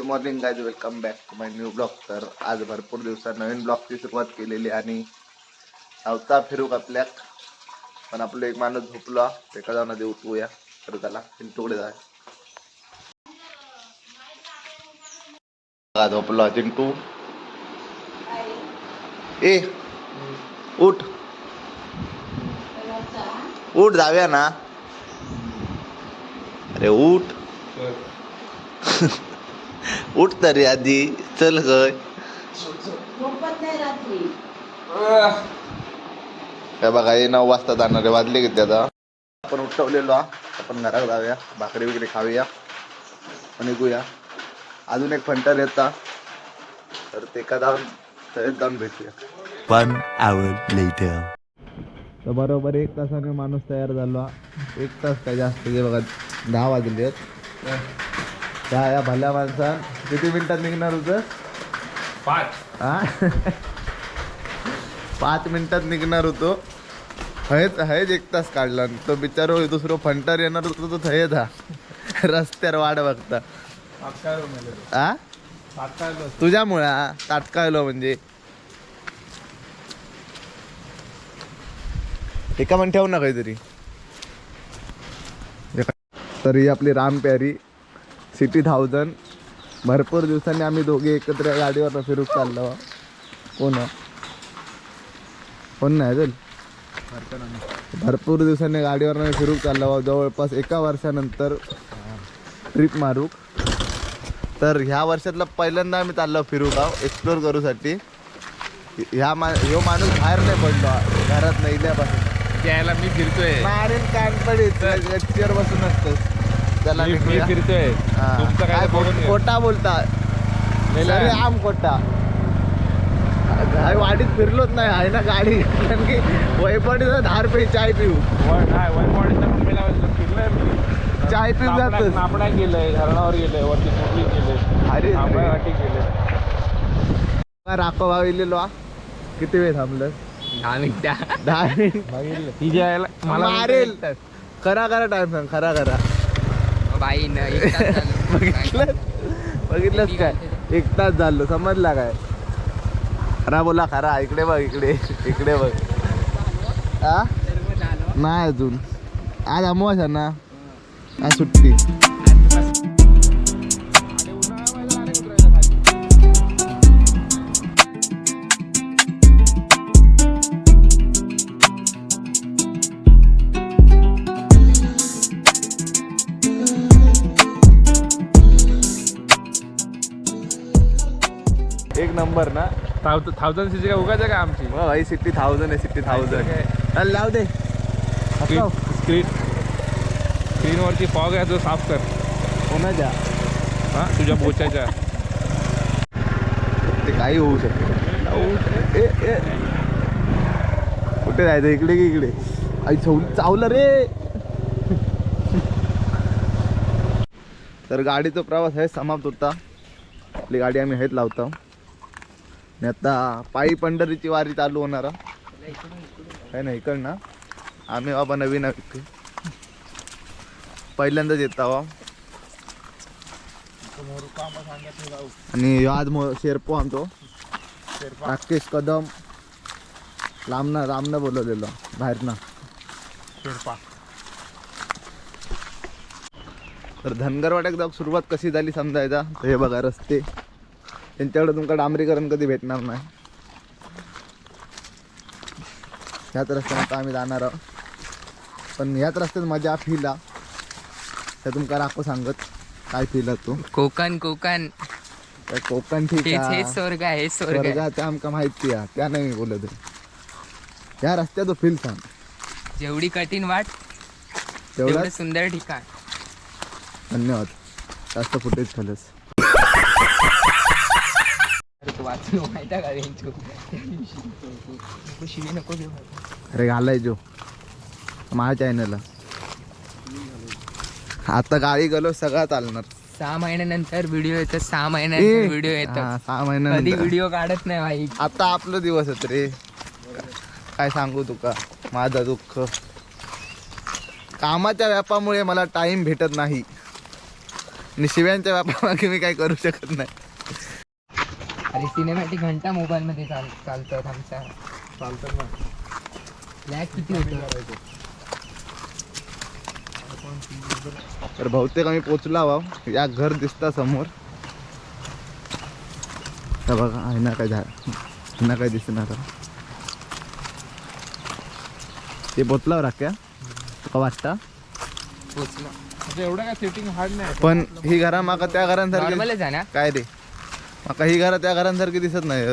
Good morning guys, welcome back to my new blog. तर आज भरपूर दिवसात नवीन ब्लॉगची सुरुवात केलेली आणि धावता फिरूक आपल्यात. पण आपलं एक माणूस झोपला, एका जाऊन आधी उठवूया. तर त्याला चिंटूकडे जाय. झोपला चिंटू. ए उठ उठ, जाऊया ना. अरे उठ उठ तरी आधी, चल गय. काय बघा, 9 वाजता जाणार आहे, वाजले किती आता. आपण उठवलेलो, आपण घरात जाऊया, भाकरी वगैरे खाऊया आणि निघूया. अजून एक फंटर येता, तर ते का जाऊन भेटूया. 1 hour later. तर बरोबर 1 तासाने माणूस तयार झाला. 1 तास काय जास्त, ते बघा 10 वाजले. त्या या भल्या माणसा किती मिनिटात निघणार होतं? 5 मिनिटात निघणार होतो. हयच 1 तास काढला. तो बिचारो दुसरं फंटर येणार होतो, तो थयच हा रस्त्यावर वाट बघता. तुझ्यामुळे ताटकायलो म्हणजे एका मन ठेव ना काहीतरी. तर ही आपली राम प्यारी सिटी 1000. भरपूर दिवसांनी आम्ही दोघे एकत्र गाडीवर फिरूक चाललो. कोण नाही चल. भरपूर दिवसांनी गाडीवर फिरूक चाललो, जवळपास 1 वर्षानंतर ट्रिप मारूक. तर ह्या वर्षातला पहिल्यांदा आम्ही चाललो फिरूक एक्सप्लोर करूसाठी. ह्यो माणूस बाहेर नाही पडलो घरात नाही इल्यापासून. यायला मी फिरतोय. मारेल कानपडीत गच्चीवर बसून असतोस. त्याला मी फिरतोय. तुमचं काय बघून खोटा बोलता, अरे आम खोटा. वाडीत फिरलोच नाही आहे ना गाडी, कारण की वैपडीत 10 रुपये चाय पिऊ. चाय पिऊ जातोस. आपणा गेलंय, धरणावर गेलंय, वरती कुठली गेलंय, अरे आंबावाटी गेलंय. राखो भाव इलेलो. किती वेळ थांबलं? 10 मिनिटं. 10 मिनिट. ती जायला मला मारेल. खरा टाइम सांग, खरा. बाई बघितलंच काय? 1 तास झालं, समजला काय? खरा बोला, खरा. इकडे बघ, इकडे बघ. नाही अजून. आज अमावास्या ना, आज सुट्टी. एक नंबर ना. 1000 सीसी काय उगाच का आमची? भाई सिटी 1000 आहे, सिटी 1000. लाव दे. स्क्रीनवरची फॉग आहे, तो साफ कर. कोणाच्या? हा, तुझ्या बोचाच्या. ते काही होऊ शकतं. कुठे जायचं? इकडे की इकडे? आई चावलं रे. तर गाडीचा प्रवास हे समाप्त होता. आपली गाडी आम्ही हेच लावतो आणि आता पायी पंढरीची वारी चालू होणार आहे ना. इकडनं आम्ही बाबा नवीन पहिल्यांदाच येत आहो. आणि आज शेरपो आमचो राकेश कदम लांबनं बोलवलेलो बाहेरनं शेरपा. तर धनगरवाड्यात जाऊन सुरुवात कशी झाली समजायचा. तर हे बघा रस्ते, त्यांच्याकडे तुमका डांबरीकरण कधी भेटणार नाही. ह्याच रस्त्याने आता आम्ही जाणार आहोत. पण ह्याच रस्त्यात मजा फील आ त्या तुमका राखो सांगत काय फील आहे तू. कोकण कोकण ठीक हेच आहे, स्वर्ग आहे, स्वर्ग. स्वर्गाचं आमका माहिती आहे, त्या नाही मी बोलत. ह्या रस्त्याचं फील सांग. जेवढी कठीण वाट तेवढं तेवढं सुंदर ठिकाण. धन्यवाद. जास्त फुटेज खालस. वाचलो माहिती का रेंचो शिवी नको देऊ. अरे घालायचो माझ्या चॅनलला. आता गाडी गेलो सगळं चालणार. 6 महिन्यानंतर व्हिडिओ येतात. 6 महिन्यानंतर व्हिडिओ येतात. 6 कधी महिन्यानंतर. व्हिडिओ काढत नाही भाई. आता आपलं दिवस आहेत रे. काय सांगू तुका माझं दुःख. कामाच्या व्यापामुळे मला टाइम भेटत नाही. आणि शिव्यांच्या बापामागे मी काय करू शकत नाही. अरे सिनेमॅटिक घंटा मोबाईल मध्ये चालतात आमच्या. चालतं ना. लॅग किती होतं. तर बहुतेक आम्ही पोचलो आहो. या घर दिसता समोर. तर बघा आहे ना काय झाड ना काय दिसणार. ते पोचल्यावर राख्या तुका वाटता. पोचलो. म्हणजे एवढं काय सेटिंग हार्ड नाही. पण ही घरा माका त्या घरांसारखी नॉर्मलच आहे ना. काय रे माका ही घरा त्या घरांसारखी दिसत नाही.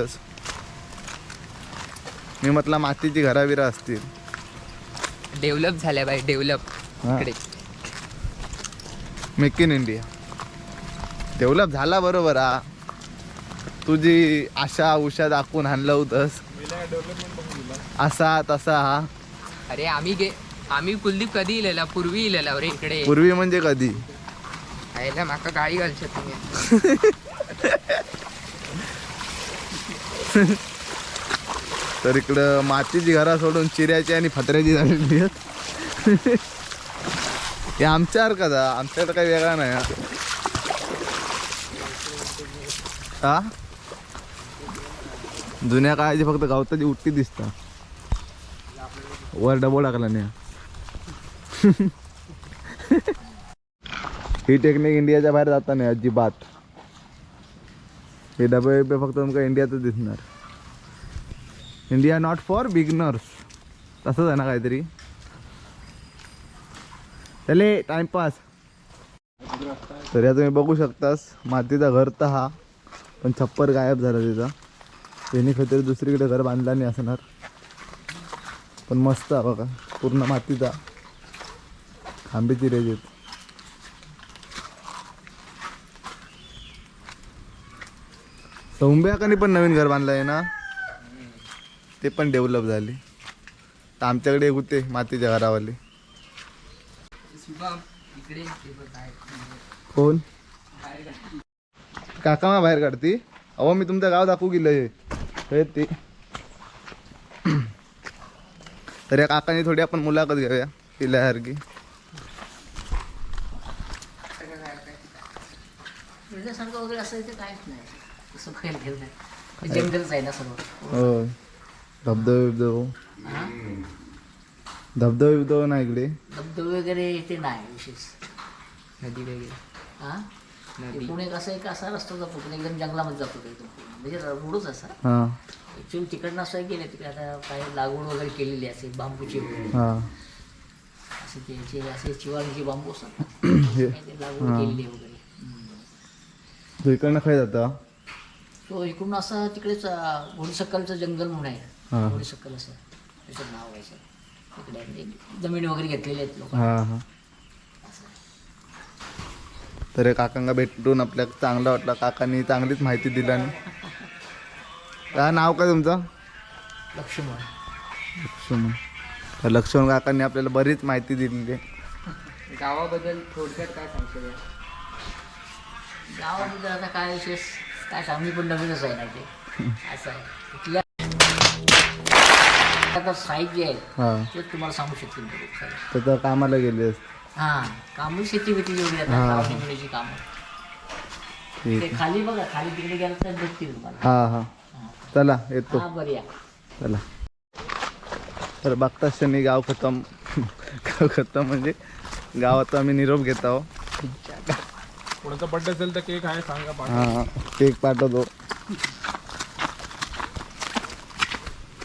मी म्हटलं मातीची घरा बिरा असतील. डेव्हलप झाल्या बाई डेव्हलप. हा. इकडे मेक इन इंडिया डेव्हलप झाला बरोबर. हा तुझी आशा उषा दाखवून आणलं होतंस असा तसा. हा अरे आम्ही कुलदीप कधी इलेला पूर्वी इलेला रे इकडे. पूर्वी म्हणजे कधी. आयला माका गाडी घालशात तुम्ही. तर इकडं मातीची घरा सोडून चिऱ्याची आणि फत्र्याची झालेली आहेत. हे आमच्यासारखं का आमच्याकडे काही वेगळा नाही. हा जुन्या काळाची फक्त गवताची उट्टी दिसता. वर डबो टाकला नाही. ही टेक्निक इंडियाच्या बाहेर जाता नाही अजिबात. हे डबे बिबे फक्त तुमका इंडियातच दिसणार. इंडिया नॉट फॉर बिगनर्स तसंच आहे ना काहीतरी. चले टाइमपास. तर या तुम्ही बघू शकतास मातीचा घर तर हा पण छप्पर गायब झाला तिचा. त्यांनी खतरी दुसरीकडे घर बांधला नाही असणार. पण मस्त आहे बघा पूर्ण मातीचा. खांबीची रेज आहेत. सौंब्याकानी पण नवीन घर बांधलं आहे ना. ते पण डेव्हलप झाले. तर आमच्याकडे एक होते मातीच्या घरावाले. इकडे कोण काका मा बाहेर काढती. अहो मी तुमचं गाव दाखवू गेलं हे ते. तर या काकाने थोडी आपण मुलाखत घेऊया पिल्यासारखी. फिरण्यासारखं वगैरे असं इथे काहीच नाही. तसं बघायला गेलं नाही. जंगलच आहे ना सर्व. हो धबधबे बिबधबे हा? धबधबे बिबधबे ना इकडे. धबधबे वगैरे इथे नाही विशेष. नदी वगैरे. हा नदी. इकडून एक असं एक असा रस्ता जातो पण एकदम जंगलामध्ये जातो तो एकदम पूर्ण. म्हणजे रोडच असा. हां ॲक्च्युली तिकडनं असं गेले तिकडे आता काही लागवड वगैरे केलेली असेल बांबूची वगैरे. हां असे त्याचे असे चिवाळीचे बांबू असतात ना. हे काही ते लागवड केलेली आहे वगैरे. तू इकडनं खाय जाता. तो इकडून असं तिकडेच घोडसक्कलचं जंगल म्हणून आहे. हां घोडसक्कल असं त्याचं नाव आहे सर. तिकडे म्हणजे जमीन वगैरे घेतलेली आहेत लोक. हां हां. तर हे काकांना भेटून आपल्याला चांगलं वाटलं. काकांनी चांगलीच माहिती दिली. आणि काय नाव काय तुमचं. लक्ष्मण. लक्ष्मण. तर लक्ष्मण काकांनी आपल्याला बरीच माहिती दिलेली आहे. गावाबद्दल थोडक्यात काय सांगशील. गावाबद्दल आता काय विशेष काय सांग. मी पण नवीनच आहे ना ते. असं आहे इथल्या आता साहित्य जे आहे हां ते तुम्हाला सांगू शकतील मी खूप सारे. तर तर कामाला गेले हां कामं शेती बेती जेवढी आता हां. लावणीमुळेची कामं ठीक ते खाली बघा खाली तिकडे गेलं तर भेटतील तुम्हाला. हां हां चला येतो. हां बरं या. चला. तर बघताच क्षणी गाव खतम. गाव खतम म्हणजे गावात आम्ही निरोप घेत आहोत. कोणाचा बर्थडे असेल तर केक आहे सांगा पाठवा. हां केक पाठवतो.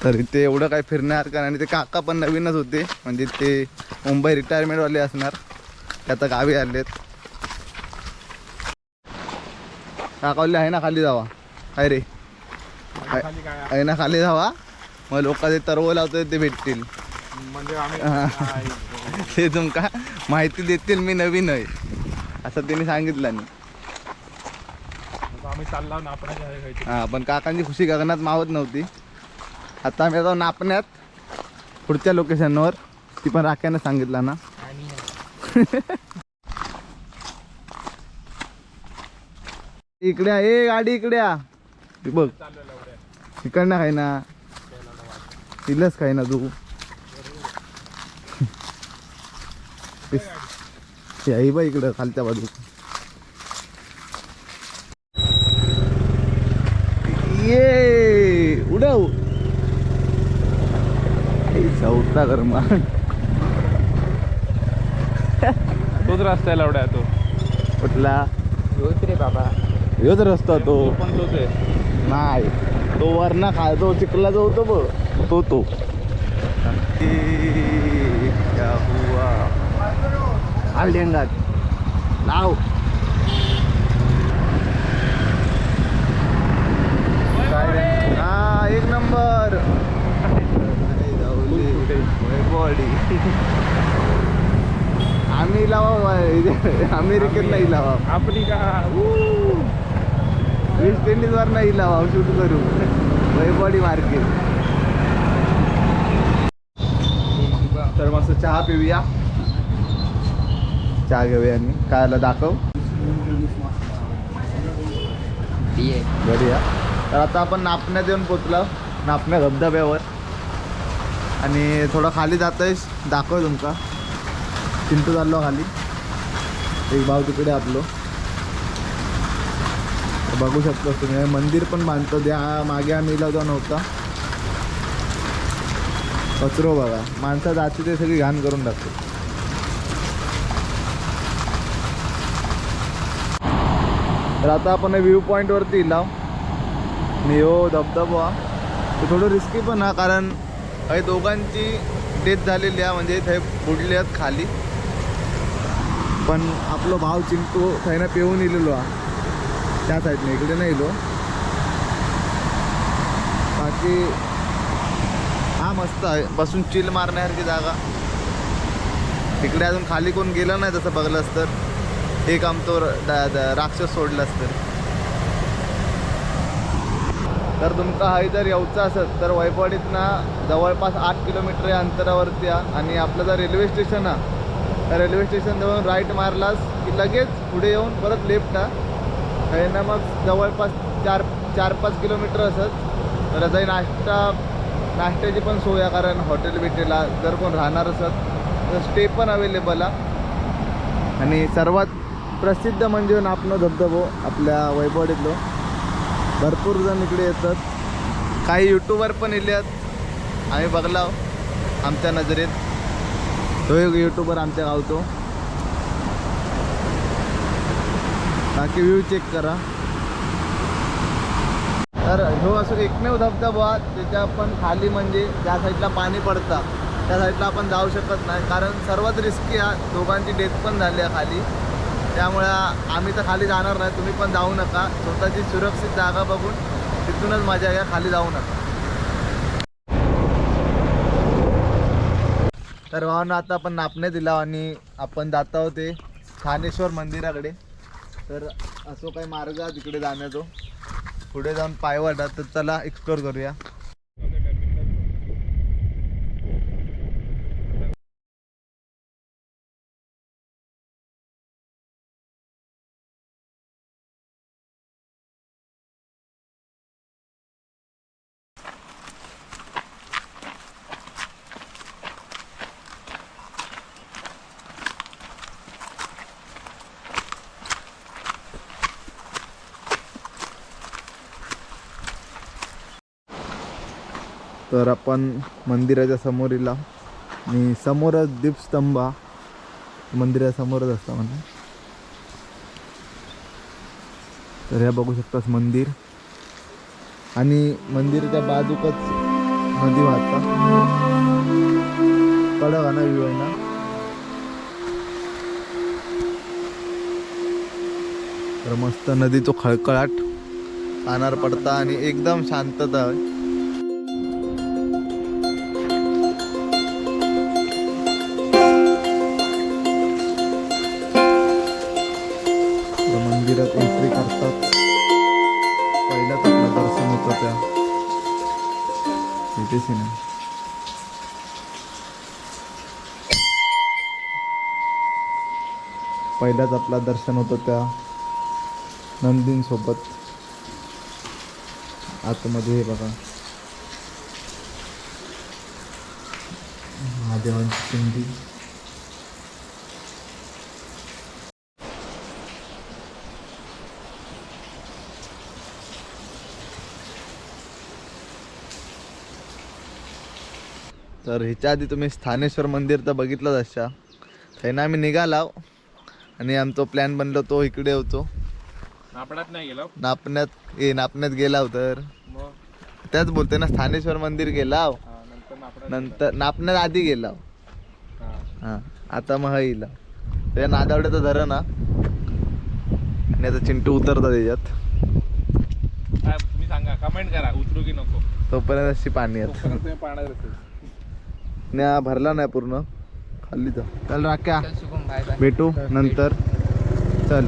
तर इथे एवढं काय फिरण्यासारखं नाही. आणि ते काका पण नवीनच होते म्हणजे ते मुंबई रिटायरमेंटवाले असणार. ते आता गावी आलेत. काकावले आहे ना खाली जावा. काय रे खाली काय आहे ना खाली जावा. मग लोक ते तरव लावतात ते भेटतील. म्हणजे आम्ही ते तुमका माहिती देतील मी नवीन आहे असं त्यांनी सांगितलं नाही. आम्ही चाललो नापण्याच्या आहे खायची. हां पण काकांची खुशी गगनात मावत नव्हती. आता आम्ही जाऊ नापण्यात पुढच्या लोकेशनवर. ती पण राख्यानं सांगितलं ना. इकडे आहे गाडी इकडे ती बघ. इकडनं खाय ना तिलाच खाय ना तू. आई बा इकडं खालच्या बाजू. चौथा कर्मा. तोच रस्ता आहे लवड्या तो. कुठला होत रे बाबा. योच रस्ता तो पण तोच आहे. नाही, तो वरना खा तो चिखला जो होतो बघ तो क्या हुआ आलडेंगात लाव. हा एक नंबर बॉडी. आम्ही लावा अमेरिकेत नाही लावा, आफ्रिका. वेस्ट इंडिज वर नाही लावा शूट करू बॉडी मार्केट. तर मस्त चहा पिऊया. चहा घेऊया आणि कायला दाखव बढिया. तर आता आपण नापण्यात येऊन पोचलो, नापण्या धबधब्यावर. आणि थोडं खाली जातोयस दाखव तुमका. चिंटू चाललो खाली, एक भाव तिकडे आपलो. बघू शकतो तुम्ही मंदिर पण बांधतो. त्या मागे आम्ही इला जाऊन नव्हता. कचरो बघा, माणसं जाते ते सगळी घाण करून टाकतो. तर आता आपण व्ह्यू पॉईंटवरती इलाव. आणि हो धबधबा ते थोडं रिस्की पण आहे, कारण काही दोघांची डेथ झालेली आहे, म्हणजे थंय बुडले आहेत खाली. पण आपलं भाव चिंटू थंय पिऊन इलेलो हा त्या साईडने, इकडे नाही इलो. बाकी हा मस्त आहे, बसून चिल मारण्यासारखी जागा. तिकडे अजून खाली कोण गेलं नाही तसं बघलंस तर. एक आमचं राक्षस सोडलं असतं. तर तुमका हाय जर यायचं असेल तर वैभववाडीतनं जवळपास 8 किलोमीटर या अंतरावरती आहे. आणि आपलं जर रेल्वे स्टेशन आहे तर रेल्वे स्टेशन जवळ राईट मारलास की लगेच पुढे येऊन परत लेफ्ट आहे. ना मग जवळपास 4-5 किलोमीटर असत. तर जाई नाश्त्याची पण सोय आहे, कारण हॉटेल बिटेला जर कोण राहणार असत तर स्टे पण अवेलेबल आहे. आणि सर्वात प्रसिद्ध म्हणजे नापणं धबधबो आपल्या वैभववाडीतलो. भरपूर जण इकडे येतात, काही यूट्यूबर पण इले आहेत. आम्ही बघला आमच्या नजरेत, तो एक यूट्यूबर आमच्या गावतो. बाकी व्ह्यू चेक करा. तर ह्यो असं एकमेव धबधबा त्याच्या पण खाली, म्हणजे ज्या साईडला पाणी पडतं त्या साईडला आपण जाऊ शकत नाही, कारण सर्वात रिस्की आहे. दोघांची डेथ पण झाली आहे खाली. त्यामुळे आम्ही तर खाली जाणार नाही, तुम्ही पण जाऊ नका. स्वतःची सुरक्षित जागा बघून तिथूनच मजा घ्या, खाली जाऊ नका. तर भावना आता आपण नापणे दिला आणि आपण जात आहोत ते ठाणेश्वर मंदिराकडे. तर असो काही मार्ग आहे तिकडे जाण्याचा, पुढे जाऊन पायवाटा. तर चला एक्सप्लोर करूया. तर आपण मंदिराच्या समोर इला आणि समोरच दीपस्तंभ मंदिरासमोरच असता म्हणा. तर हे बघू शकतास मंदिर, आणि मंदिराच्या बाजूकच नदी वाहता. कडक आहे ना व्ह्यू आहे ना. तर मस्त नदीचो खळखळाट कानार पडता आणि एकदम शांतता आहे. मंदिरात एंट्री करतात पहिल्याच आपलं दर्शन होतं त्या इथेच ना. पहिल्याच आपला दर्शन होतं त्या नंदींसोबत. आतमध्ये हे बघा महादेवांची पिंडी. तर ह्याच्या आधी तुम्ही स्थानेश्वर मंदिर तर बघितलंच अशा थैना आम्ही निघालाव आणि आमचा प्लॅन बनलो तो इकडे होतो नापडात नाही गेलो नापण्यात गेलाव तर मग त्याच बोलते ना स्थानेश्वर मंदिर गेलाव नंतर नापडात नंतर नापण्यात आधी गेलाव हा. हा आता मग येईल त्या नादावड्याचं धरण ना आणि आता चिंटू उतरता त्याच्यात काय तुम्ही सांगा कमेंट करा उतरू की नको तोपर्यंत अशी पाणी येत तोपर्यंत तुम्ही पाण्यात असेल नाही हा भरला नाही पूर्ण खाली जा चल राख्या चल शुभम बाय बाय भेटू नंतर चल